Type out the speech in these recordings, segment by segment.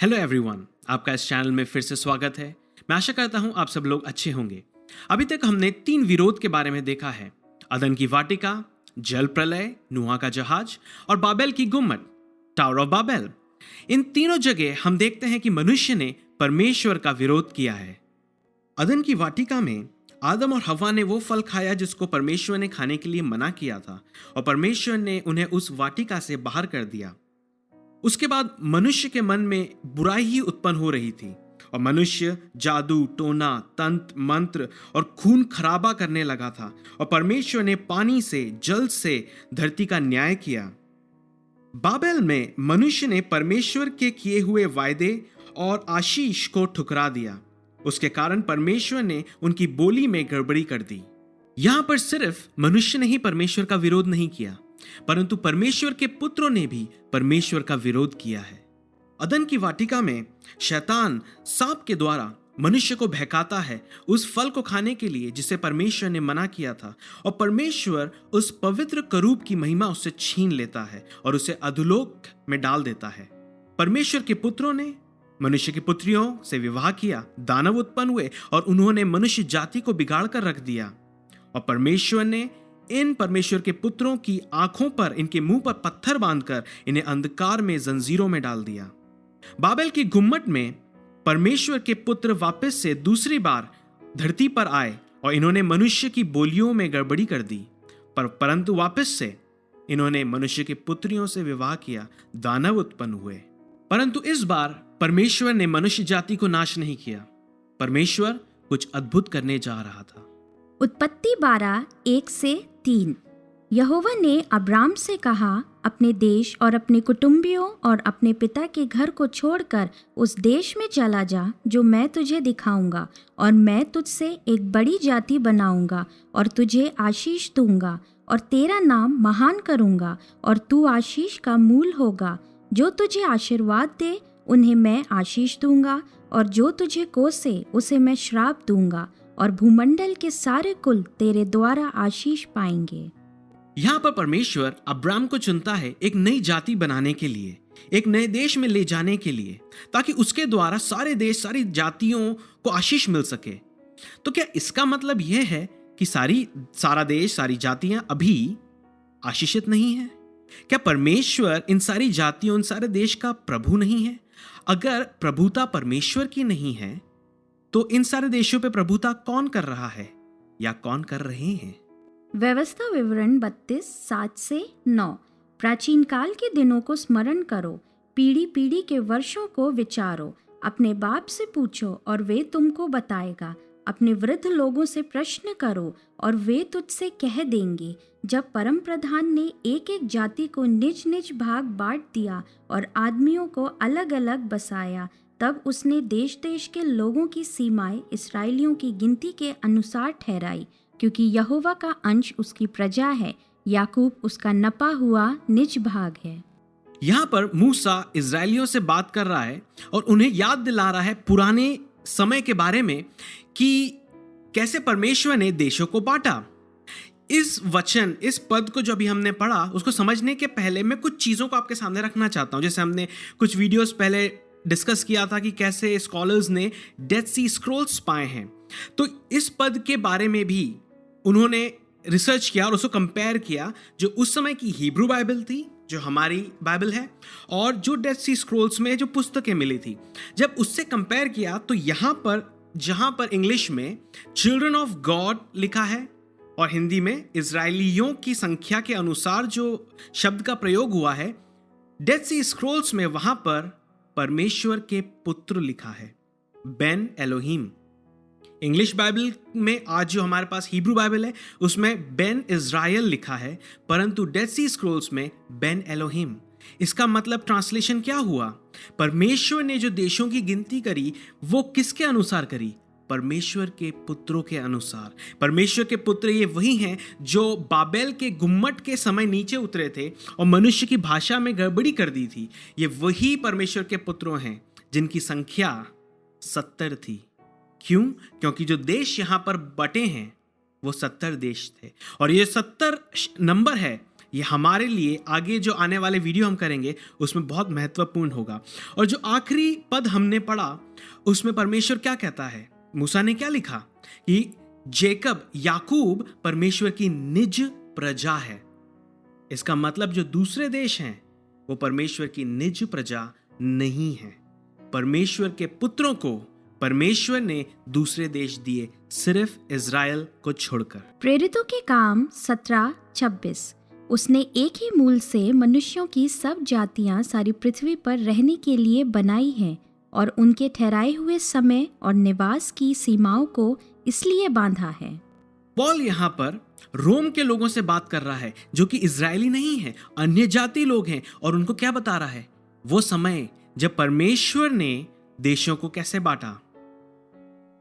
Hello everyone, आपका इस channel में फिर से स्वागत है। मैं आशा करता हूं आप सब लोग अच्छे होंगे। अभी तक हमने 3 विरोध के बारे में देखा है: अदन की वाटिका, जल प्रलय, नूह का जहाज और बाबेल की गुम्मट, टावर ऑफ बाबेल। इन तीनों जगह हम देखते हैं कि मनुष्य ने परमेश्वर का विरोध किया है। अदन की वाटिका में आदम और हव्वा ने वो फल खाया जिसको परमेश्वर ने खाने के लिए मना किया था, और परमेश्वर ने उन्हें उस वाटिका से बाहर कर दिया। उसके बाद मनुष्य के मन में बुराई ही उत्पन्न हो रही थी और मनुष्य जादू, टोना, तंत्र, मंत्र और खून खराबा करने लगा था, और परमेश्वर ने पानी से, जल से धरती का न्याय किया। बाबेल में मनुष्य ने परमेश्वर के किए हुए वायदे और आशीष को ठुकरा दिया। उसके कारण परमेश्वर ने उनकी बोली में गड़बड़ी कर दी। यहां पर सिर्फ मनुष्य ने ही परमेश्वर का विरोध नहीं किया, परंतु परमेश्वर के पुत्रों ने भी परमेश्वर का विरोध किया है। अदन की वाटिका में शैतान सांप के द्वारा मनुष्य को बहकाता है उस फल को खाने के लिए जिसे परमेश्वर ने मना किया था, और परमेश्वर उस पवित्र करूब की महिमा उससे छीन लेता है और उसे अधोलोक में डाल देता है। परमेश्वर के पुत्रों ने मनुष्य की पुत्रियों से विवाह किया, दानव उत्पन्न हुए और उन्होंने मनुष्य जाति को बिगाड़ कर रख दिया, और परमेश्वर ने इन परमेश्वर के पुत्रों की आंखों पर, इनके मुंह पर पत्थर बांधकर इन्हें अंधकार में, जंजीरों में डाल दिया। बाबेल की गुम्मट में परमेश्वर के पुत्र वापस से दूसरी बार धरती पर आए और इन्होंने मनुष्य की बोलियों में गड़बड़ी कर दी, परंतु वापस से इन्होंने मनुष्य की पुत्रियों से विवाह किया, दानव उत्पन्न हुए। परंतु इस बार परमेश्वर ने मनुष्य जाति को नाश नहीं किया। परमेश्वर कुछ अद्भुत करने जा रहा था। उत्पत्ति 12:1-3। यहोवा ने अब्राम से कहा, अपने देश और अपने कुटुंबियों और अपने पिता के घर को छोड़कर उस देश में चला जा जो मैं तुझे दिखाऊंगा, और मैं तुझसे एक बड़ी जाति बनाऊंगा और तुझे आशीष दूंगा और तेरा नाम महान करूंगा, और तू आशीष का मूल होगा। जो तुझे आशीर्वाद दे उन्हें मैं आशीष दूंगा, और जो तुझे कोसे उसे मैं श्राप दूंगा, और भूमंडल के सारे कुल तेरे द्वारा आशीष पाएंगे। यहाँ पर परमेश्वर अब्राम को चुनता है एक नई जाति बनाने के लिए, एक नए देश में ले जाने के लिए, ताकि उसके द्वारा सारे देश, सारी जातियों को आशीष मिल सके। तो क्या इसका मतलब यह है कि सारा देश, सारी जातियां अभी आशीषित नहीं है? क्या परमेश्वर इन सारी जातियों, इन सारे देश का प्रभु नहीं है? अगर प्रभुता परमेश्वर की नहीं है तो इन सारे देशों पे प्रभुता कौन कर रहा है या कौन कर रहे हैं? व्यवस्था विवरण 32:7-9। प्राचीन काल के दिनों को स्मरण करो, पीढ़ी पीढ़ी के वर्षों को विचारो। अपने बाप से पूछो और वे तुमको बताएगा। अपने वृद्ध लोगों से प्रश्न करो और वे तुझसे कह देंगे। जब परम प्रधान ने एक एक जाति को निज निज भाग बांट दिया और आदमियों को अलग अलग बसाया, तब उसने देश देश के लोगों की सीमाएं इस्राएलियों की गिनती के अनुसार ठहराई, क्योंकि यहोवा का अंश उसकी प्रजा है, याकूब उसका नपा हुआ निज भाग है। यहाँ पर मूसा इजरायलियों से बात कर रहा है और उन्हें याद दिला रहा है पुराने समय के बारे में कि कैसे परमेश्वर ने देशों को बांटा। इस वचन, इस पद को जो अभी हमने पढ़ा, उसको समझने के पहले मैं कुछ चीज़ों को आपके सामने रखना चाहता हूँ। जैसे हमने कुछ वीडियोस पहले डिस्कस किया था कि कैसे स्कॉलर्स ने डेड सी स्क्रॉल्स पाए हैं, तो इस पद के बारे में भी उन्होंने रिसर्च किया और उसको कंपेयर किया, जो उस समय की हिब्रू बाइबल थी, जो हमारी बाइबल है, और जो डेड सी स्क्रॉल्स में जो पुस्तकें मिली थी। जब उससे कंपेयर किया तो यहाँ पर, जहाँ पर इंग्लिश में चिल्ड्रन ऑफ गॉड लिखा है और हिंदी में इजरायलियों की संख्या के अनुसार जो शब्द का प्रयोग हुआ है, डेड सी स्क्रॉल्स में वहाँ पर परमेश्वर के पुत्र लिखा है, बेन एलोहिम। इंग्लिश बाइबल में आज जो हमारे पास हिब्रू बाइबल है उसमें बेन इज़राइल लिखा है, परंतु डेड सी स्क्रॉल्स में बेन एलोहिम। इसका मतलब ट्रांसलेशन क्या हुआ? परमेश्वर ने जो देशों की गिनती करी वो किसके अनुसार करी? परमेश्वर के पुत्रों के अनुसार। परमेश्वर के पुत्र ये वही हैं जो बाबेल के गुम्मट के समय नीचे उतरे थे और मनुष्य की भाषा में गड़बड़ी कर दी थी। ये वही परमेश्वर के पुत्रों हैं जिनकी संख्या 70 थी। क्यों? क्योंकि जो देश यहाँ पर बटे हैं वो 70 देश थे, और ये 70 नंबर है ये हमारे लिए आगे जो आने वाले वीडियो हम करेंगे उसमें बहुत महत्वपूर्ण होगा। और जो आखिरी पद हमने पढ़ा उसमें परमेश्वर क्या कहता है, मूसा ने क्या लिखा कि जेकब याकूब परमेश्वर की निज प्रजा है। इसका मतलब जो दूसरे देश हैं वो परमेश्वर की निज प्रजा नहीं है। परमेश्वर के पुत्रों को परमेश्वर ने दूसरे देश दिए, सिर्फ इज़राइल को छोड़कर। प्रेरितों के काम 17:26। उसने एक ही मूल से मनुष्यों की सब जातियां सारी पृथ्वी पर रहने के लिए बनाई हैं और उनके ठहराए हुए समय और निवास की सीमाओं को इसलिए बांधा है। पॉल यहाँ पर रोम के लोगों से बात कर रहा है जो कि इजरायली नहीं है, अन्य जाति लोग हैं, और उनको क्या बता रहा है, वो समय जब परमेश्वर ने देशों को कैसे बांटा।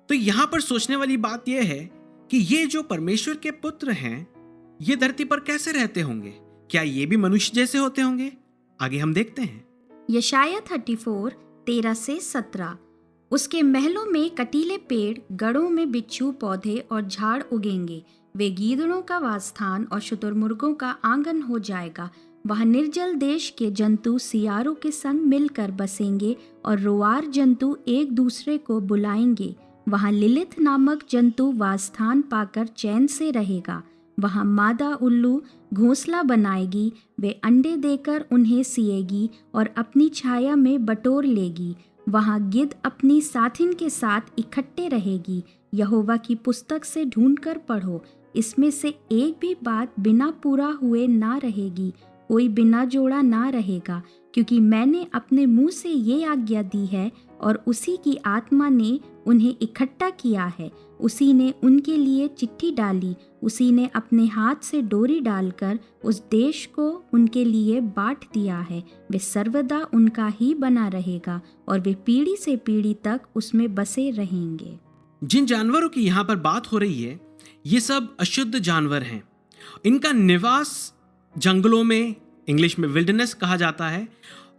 तो यहां पर सोचने वाली बात यह है कि ये जो परमेश्वर के पुत्र हैं ये धरती पर कैसे रहते होंगे, क्या ये भी मनुष्य जैसे होते होंगे? आगे हम देखते हैं। यशाया 34:13-17। उसके महलों में कटीले पेड़, गढ़ों में बिच्छू पौधे और झाड़ उगेंगे। वे गीदड़ों का वासस्थान और शुतुरमुर्गों का आंगन हो जाएगा। वहाँ निर्जल देश के जंतु सियारों के संग मिलकर बसेंगे और रोआर जंतु एक दूसरे को बुलाएंगे। वहाँ लिलित नामक जंतु वासस्थान पाकर चैन से रहेगा। वहाँ मादा उल्लू घोंसला बनाएगी, वे अंडे देकर उन्हें सिएगी और अपनी छाया में बटोर लेगी। वहाँ गिद्ध अपनी साथिन के साथ इकट्ठे रहेगी। यहोवा की पुस्तक से ढूंढकर पढ़ो, इसमें से एक भी बात बिना पूरा हुए ना रहेगी, कोई बिना जोड़ा ना रहेगा, क्योंकि मैंने अपने मुंह से ये आज्ञा दी है और उसी की आत्मा ने उन्हें इकट्ठा किया है। उसी ने उनके लिए चिट्ठी डाली, उसी ने अपने हाथ से डोरी डालकर उस देश को उनके लिए बांट दिया है। वे सर्वदा उनका ही बना रहेगा और वे पीढ़ी से पीढ़ी तक उसमें बसे रहेंगे। जिन जानवरों की यहाँ पर बात हो रही है ये सब अशुद्ध जानवर हैं। इनका निवास जंगलों में, इंग्लिश में विल्डरनेस कहा जाता है,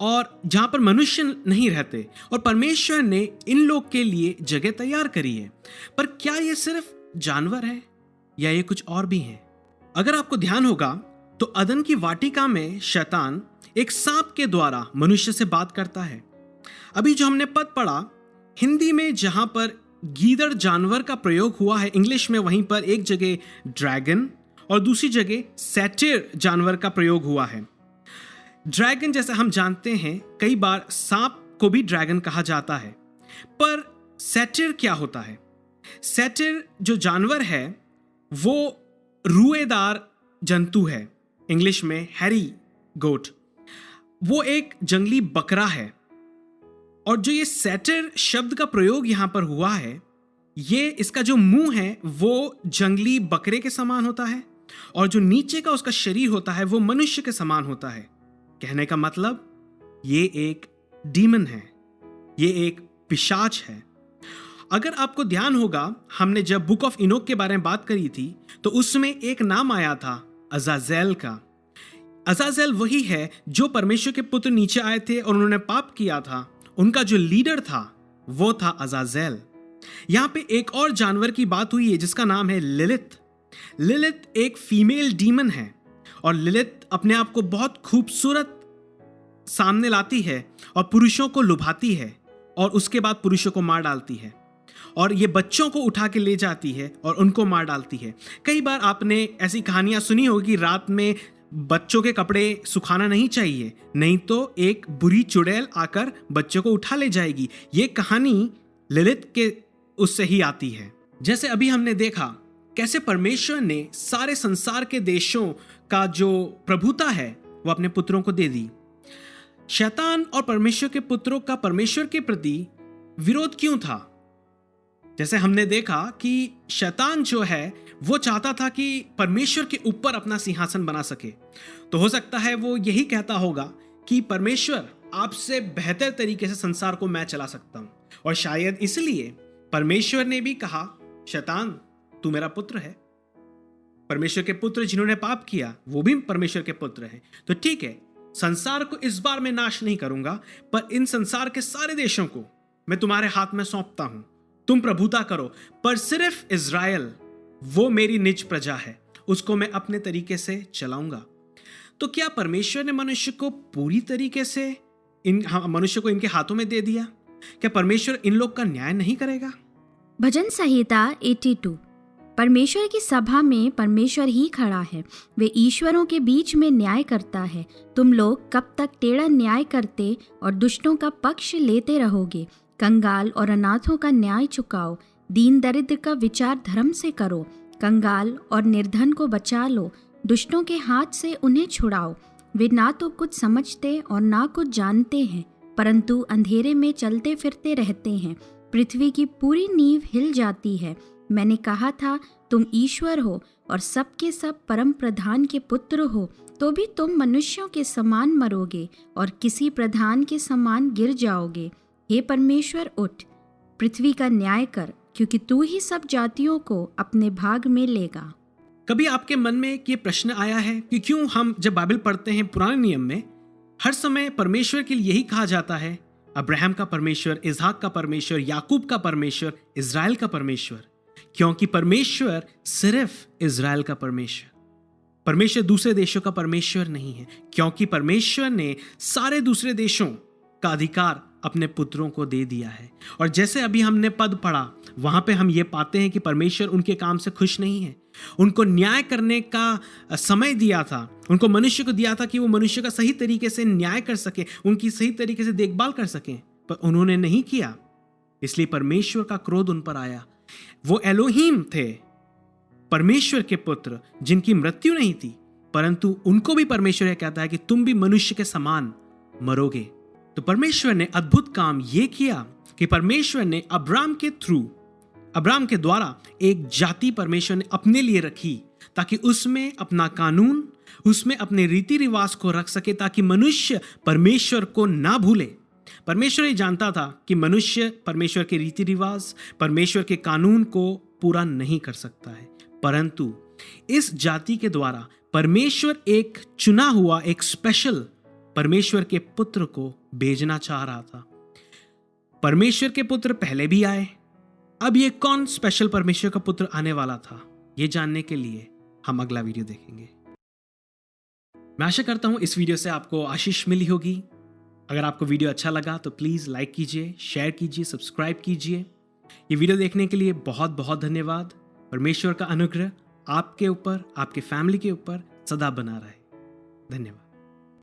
और जहाँ पर मनुष्य नहीं रहते, और परमेश्वर ने इन लोग के लिए जगह तैयार करी है। पर क्या ये सिर्फ जानवर है या ये कुछ और भी हैं? अगर आपको ध्यान होगा तो अदन की वाटिका में शैतान एक सांप के द्वारा मनुष्य से बात करता है। अभी जो हमने पद पढ़ा, हिंदी में जहां पर गीदड़ जानवर का प्रयोग हुआ है, इंग्लिश में वहीं पर एक जगह ड्रैगन और दूसरी जगह सैटिर जानवर का प्रयोग हुआ है। ड्रैगन जैसा हम जानते हैं, कई बार सांप को भी ड्रैगन कहा जाता है, पर सैटिर क्या होता है? सैटिर जो जानवर है वो रुएदार जंतु है, इंग्लिश में हैरी गोट। वो एक जंगली बकरा है। और जो ये सैटिर शब्द का प्रयोग यहां पर हुआ है, ये इसका जो मुंह है वो जंगली बकरे के समान होता है और जो नीचे का उसका शरीर होता है वो मनुष्य के समान होता है। कहने का मतलब ये एक डीमन है, ये एक पिशाच है। अगर आपको ध्यान होगा, हमने जब बुक ऑफ इनोक के बारे में बात करी थी तो उसमें एक नाम आया था अजाजेल का। अजाजेल वही है जो परमेश्वर के पुत्र नीचे आए थे और उन्होंने पाप किया था, उनका जो लीडर था वो था अजाजेल। यहां पे एक और जानवर की बात हुई है जिसका नाम है लिलित। लिलित एक फीमेल डीमन है और लिलित अपने आप को बहुत खूबसूरत सामने लाती है और पुरुषों को लुभाती है और उसके बाद पुरुषों को मार डालती है और ये बच्चों को उठा के ले जाती है और उनको मार डालती है। कई बार आपने ऐसी कहानियां सुनी होगी, रात में बच्चों के कपड़े सुखाना नहीं चाहिए, नहीं तो एक बुरी चुड़ैल आकर बच्चों को उठा ले जाएगी। ये कहानी लिलित के उससे ही आती है। जैसे अभी हमने देखा कैसे परमेश्वर ने सारे संसार के देशों का जो प्रभुता है वो अपने पुत्रों को दे दी। शैतान और परमेश्वर के पुत्रों का परमेश्वर के प्रति विरोध क्यों था? जैसे हमने देखा कि शैतान जो है वो चाहता था कि परमेश्वर के ऊपर अपना सिंहासन बना सके। तो हो सकता है वो यही कहता होगा कि परमेश्वर, आपसे बेहतर तरीके से संसार को मैं चला सकता हूं, और शायद इसलिए परमेश्वर ने भी कहा, शैतान तू मेरा पुत्र है। परमेश्वर के पुत्र जिन्होंने पाप किया वो भी परमेश्वर के पुत्र हैं। तो ठीक है, संसार को इस बार मैं नाश नहीं करूंगा, पर इन संसार के सारे देशों को मैं तुम्हारे हाथ में सौंपता हूं, तुम प्रभुता करो। पर सिर्फ इज़राइल, वो मेरी निज प्रजा है, उसको मैं अपने तरीके से चलाऊंगा। तो क्या परमेश्वर ने मनुष्य को पूरी तरीके से मनुष्य को इनके हाथों में दे दिया? क्या परमेश्वर इन लोग का न्याय नहीं करेगा? भजन संहिता 82। परमेश्वर की सभा में परमेश्वर ही खड़ा है, वे ईश्वरों के बीच में न्याय करता है। तुम लोग कब तक टेढ़ा न्याय करते और दुष्टों का पक्ष लेते रहोगे? कंगाल और अनाथों का न्याय चुकाओ, दीन दरिद्र का विचार धर्म से करो। कंगाल और निर्धन को बचा लो, दुष्टों के हाथ से उन्हें छुड़ाओ। वे ना तो कुछ समझते और ना कुछ जानते हैं, परंतु अंधेरे में चलते फिरते रहते हैं। पृथ्वी की पूरी नींव हिल जाती है। मैंने कहा था तुम ईश्वर हो और सबके सब परम प्रधान के पुत्र हो, तो भी तुम मनुष्यों के समान मरोगे और किसी प्रधान के समान गिर जाओगे। हे परमेश्वर, उठ, पृथ्वी का न्याय कर, क्योंकि तू ही सब जातियों को अपने भाग में लेगा। कभी आपके मन में ये प्रश्न आया है कि क्यों हम जब बाइबल पढ़ते हैं पुराने नियम में हर समय परमेश्वर के लिए यही कहा जाता है, अब्राहम का परमेश्वर, इसहाक का परमेश्वर, याकूब का परमेश्वर, इज़राइल का परमेश्वर? क्योंकि परमेश्वर सिर्फ इज़राइल का परमेश्वर दूसरे देशों का परमेश्वर नहीं है, क्योंकि परमेश्वर ने सारे दूसरे देशों का अधिकार अपने पुत्रों को दे दिया है। और जैसे अभी हमने पद पढ़ा, वहां पे हम ये पाते हैं कि परमेश्वर उनके काम से खुश नहीं है। उनको न्याय करने का समय दिया था, उनको मनुष्य को दिया था कि वो मनुष्य का सही तरीके से न्याय कर सके, उनकी सही तरीके से देखभाल कर सके, पर उन्होंने नहीं किया। इसलिए परमेश्वर का क्रोध उन पर आया। वो एलोहीम थे, परमेश्वर के पुत्र, जिनकी मृत्यु नहीं थी, परंतु उनको भी परमेश्वर यह कहता है कि तुम भी मनुष्य के समान मरोगे। तो परमेश्वर ने अद्भुत काम यह किया कि परमेश्वर ने अब्राहम के द्वारा एक जाति परमेश्वर ने अपने लिए रखी, ताकि उसमें अपना कानून, उसमें अपने रीति रिवाज को रख सके, ताकि मनुष्य परमेश्वर को ना भूले। परमेश्वर ये जानता था कि मनुष्य परमेश्वर के रीति रिवाज, परमेश्वर के कानून को पूरा नहीं कर सकता है, परंतु इस जाति के द्वारा परमेश्वर एक चुना हुआ, एक स्पेशल परमेश्वर के पुत्र को भेजना चाह रहा था। परमेश्वर के पुत्र पहले भी आए, अब ये कौन स्पेशल परमेश्वर का पुत्र आने वाला था, ये जानने के लिए हम अगला वीडियो देखेंगे। मैं आशा करता हूं इस वीडियो से आपको आशीष मिली होगी। अगर आपको वीडियो अच्छा लगा तो प्लीज लाइक कीजिए, शेयर कीजिए, सब्सक्राइब कीजिए। ये वीडियो देखने के लिए बहुत बहुत धन्यवाद। परमेश्वर का अनुग्रह आपके ऊपर, आपके फैमिली के ऊपर सदा बना रहे। धन्यवाद।